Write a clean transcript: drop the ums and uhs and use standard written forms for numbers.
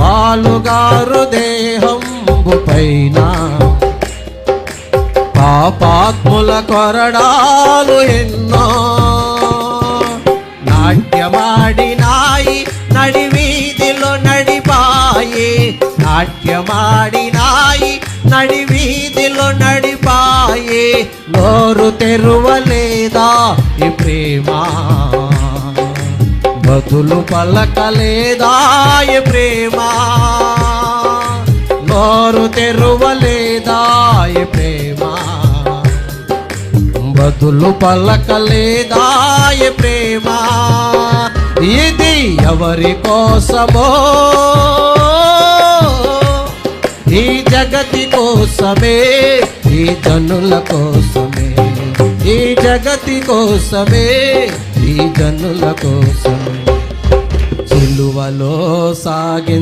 పాలుగారు దేహంబు పైన పాపాత్ముల కొరడాలు ఎన్నో నాట్యమాడినాయి నడివీధిలో నడిపాయి నాట్యమాడినాయి నడివీధిలో నడిపాయి నోరు తెరువలేదా ఈ ప్రేమ బదులు పలకలేదా ఈ ప్రేమ నోరు తెరువలేదా ఈ ప్రేమ బదులు పలకలేదా ఈ ప్రేమ ఇది ఎవరి కోసమో ఈ జగతి కోసమే ఈ జనుల కోసమే ఈ జగతి కోసమే ఈ జనుల కోసమే సిలువలో సాగి